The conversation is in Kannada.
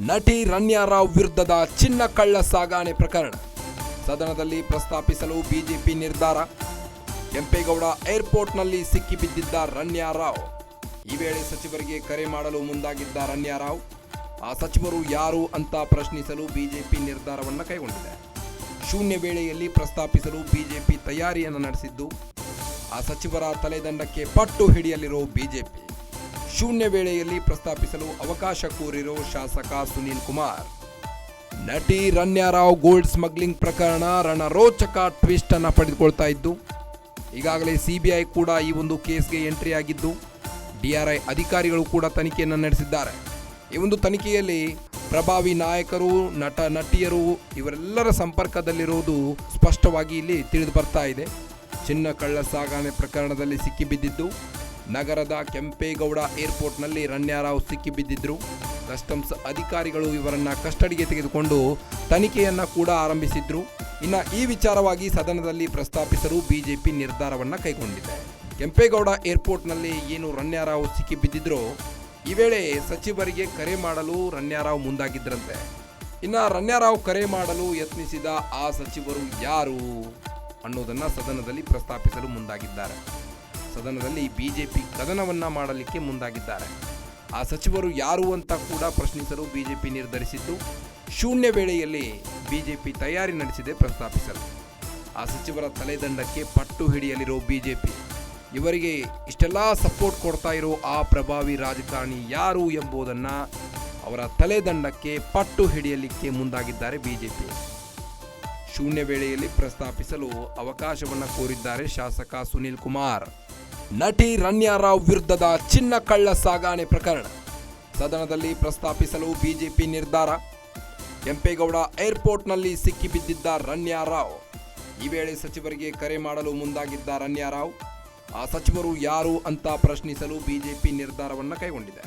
ನಟಿ ರಣ್ಯಾ ರಾವ್ ವಿರುದ್ಧದ ಚಿನ್ನ ಕಳ್ಳ ಸಾಗಾಣೆ ಪ್ರಕರಣ ಸದನದಲ್ಲಿ ಪ್ರಸ್ತಾಪಿಸಲು ಬಿಜೆಪಿ ನಿರ್ಧಾರ. ಕೆಂಪೇಗೌಡ ಏರ್ಪೋರ್ಟ್ನಲ್ಲಿ ಸಿಕ್ಕಿಬಿದ್ದಿದ್ದ ರಣ್ಯಾ ರಾವ್. ಈ ವೇಳೆ ಸಚಿವರಿಗೆ ಕರೆ ಮಾಡಲು ಮುಂದಾಗಿದ್ದ ರಣ್ಯಾ ರಾವ್. ಆ ಸಚಿವರು ಯಾರು ಅಂತ ಪ್ರಶ್ನಿಸಲು ಬಿಜೆಪಿ ನಿರ್ಧಾರವನ್ನು ಕೈಗೊಂಡಿದೆ. ಶೂನ್ಯ ವೇಳೆಯಲ್ಲಿ ಪ್ರಸ್ತಾಪಿಸಲು ಬಿಜೆಪಿ ತಯಾರಿಯನ್ನು ನಡೆಸಿದ್ದು, ಆ ಸಚಿವರ ತಲೆದಂಡಕ್ಕೆ ಪಟ್ಟು ಹಿಡಿಯಲಿರೋ ಬಿಜೆಪಿ. ಶೂನ್ಯ ವೇಳೆಯಲ್ಲಿ ಪ್ರಸ್ತಾಪಿಸಲು ಅವಕಾಶ ಕೋರಿರೋ ಶಾಸಕ ಸುನೀಲ್ ಕುಮಾರ್. ನಟಿ ರಣ್ಯಾ ರಾವ್ ಗೋಲ್ಡ್ ಸ್ಮಗ್ಲಿಂಗ್ ಪ್ರಕರಣ ರಣರೋಚಕ ಟ್ವಿಸ್ಟ್ ಅನ್ನು ಪಡೆದುಕೊಳ್ತಾ ಇದ್ದು, ಈಗಾಗಲೇ ಸಿಬಿಐ ಕೂಡ ಈ ಒಂದು ಕೇಸ್ಗೆ ಎಂಟ್ರಿ ಆಗಿದ್ದು, ಡಿಆರ್ಐ ಅಧಿಕಾರಿಗಳು ಕೂಡ ತನಿಖೆಯನ್ನು ನಡೆಸಿದ್ದಾರೆ. ಈ ಒಂದು ತನಿಖೆಯಲ್ಲಿ ಪ್ರಭಾವಿ ನಾಯಕರು, ನಟಿಯರು ಇವರೆಲ್ಲರ ಸಂಪರ್ಕದಲ್ಲಿರುವುದು ಸ್ಪಷ್ಟವಾಗಿ ಇಲ್ಲಿ ತಿಳಿದು ಬರ್ತಾ ಇದೆ. ಚಿನ್ನ ಕಳ್ಳ ಸಾಗಣೆ ಪ್ರಕರಣದಲ್ಲಿ ಸಿಕ್ಕಿಬಿದ್ದಿದ್ದು, ನಗರದ ಕೆಂಪೇಗೌಡ ಏರ್ಪೋರ್ಟ್ನಲ್ಲಿ ರಣ್ಯಾ ರಾವ್ ಸಿಕ್ಕಿಬಿದ್ದಿದ್ರು. ಕಸ್ಟಮ್ಸ್ ಅಧಿಕಾರಿಗಳು ಇವರನ್ನ ಕಸ್ಟಡಿಗೆ ತೆಗೆದುಕೊಂಡು ತನಿಖೆಯನ್ನ ಕೂಡ ಆರಂಭಿಸಿದ್ರು. ಇನ್ನು ಈ ವಿಚಾರವಾಗಿ ಸದನದಲ್ಲಿ ಪ್ರಸ್ತಾಪಿಸಲು ಬಿಜೆಪಿ ನಿರ್ಧಾರವನ್ನ ಕೈಗೊಂಡಿದೆ. ಕೆಂಪೇಗೌಡ ಏರ್ಪೋರ್ಟ್ನಲ್ಲಿ ಏನು ರಣ್ಯಾ ರಾವ್ ಸಿಕ್ಕಿಬಿದ್ದಿದ್ರೋ, ಈ ವೇಳೆ ಸಚಿವರಿಗೆ ಕರೆ ಮಾಡಲು ರಣ್ಯಾ ರಾವ್ ಮುಂದಾಗಿದ್ದರಂತೆ. ಇನ್ನು ರಣ್ಯಾ ರಾವ್ ಕರೆ ಮಾಡಲು ಯತ್ನಿಸಿದ ಆ ಸಚಿವರು ಯಾರು ಅನ್ನೋದನ್ನ ಸದನದಲ್ಲಿ ಪ್ರಸ್ತಾಪಿಸಲು ಮುಂದಾಗಿದ್ದಾರೆ. ಸದನದಲ್ಲಿ ಬಿಜೆಪಿ ಕದನವನ್ನ ಮಾಡಲಿಕ್ಕೆ ಮುಂದಾಗಿದ್ದಾರೆ. ಆ ಸಚಿವರು ಯಾರು ಅಂತ ಕೂಡ ಪ್ರಶ್ನಿಸಲು ಬಿಜೆಪಿ ನಿರ್ಧರಿಸಿದ್ದು, ಶೂನ್ಯ ವೇಳೆಯಲ್ಲಿ ಬಿಜೆಪಿ ತಯಾರಿ ನಡೆಸಿದೆ ಪ್ರಸ್ತಾಪಿಸಲು. ಆ ಸಚಿವರ ತಲೆದಂಡಕ್ಕೆ ಪಟ್ಟು ಹಿಡಿಯಲಿರೋ ಬಿಜೆಪಿ. ಇವರಿಗೆ ಇಷ್ಟೆಲ್ಲ ಸಪೋರ್ಟ್ ಕೊಡ್ತಾ ಇರೋ ಆ ಪ್ರಭಾವಿ ರಾಜಕಾರಣಿ ಯಾರು ಎಂಬುದನ್ನ ಅವರ ತಲೆದಂಡಕ್ಕೆ ಪಟ್ಟು ಹಿಡಿಯಲಿಕ್ಕೆ ಮುಂದಾಗಿದ್ದಾರೆ ಬಿಜೆಪಿ. ಶೂನ್ಯ ವೇಳೆಯಲ್ಲಿ ಪ್ರಸ್ತಾಪಿಸಲು ಅವಕಾಶವನ್ನು ಕೋರಿದ್ದಾರೆ ಶಾಸಕ ಸುನೀಲ್ ಕುಮಾರ್. ನಟಿ ರಣ್ಯಾ ರಾವ್ ವಿರುದ್ಧದ ಚಿನ್ನ ಕಳ್ಳ ಸಾಗಾಣೆ ಪ್ರಕರಣ ಸದನದಲ್ಲಿ ಪ್ರಸ್ತಾಪಿಸಲು ಬಿಜೆಪಿ ನಿರ್ಧಾರ. ಕೆಂಪೇಗೌಡ ಏರ್ಪೋರ್ಟ್ನಲ್ಲಿ ಸಿಕ್ಕಿಬಿದ್ದಿದ್ದ ರಣ್ಯಾ ರಾವ್. ಈ ವೇಳೆ ಸಚಿವರಿಗೆ ಕರೆ ಮಾಡಲು ಮುಂದಾಗಿದ್ದ ರಣ್ಯಾ ರಾವ್. ಆ ಸಚಿವರು ಯಾರು ಅಂತ ಪ್ರಶ್ನಿಸಲು ಬಿಜೆಪಿ ನಿರ್ಧಾರವನ್ನು ಕೈಗೊಂಡಿದೆ.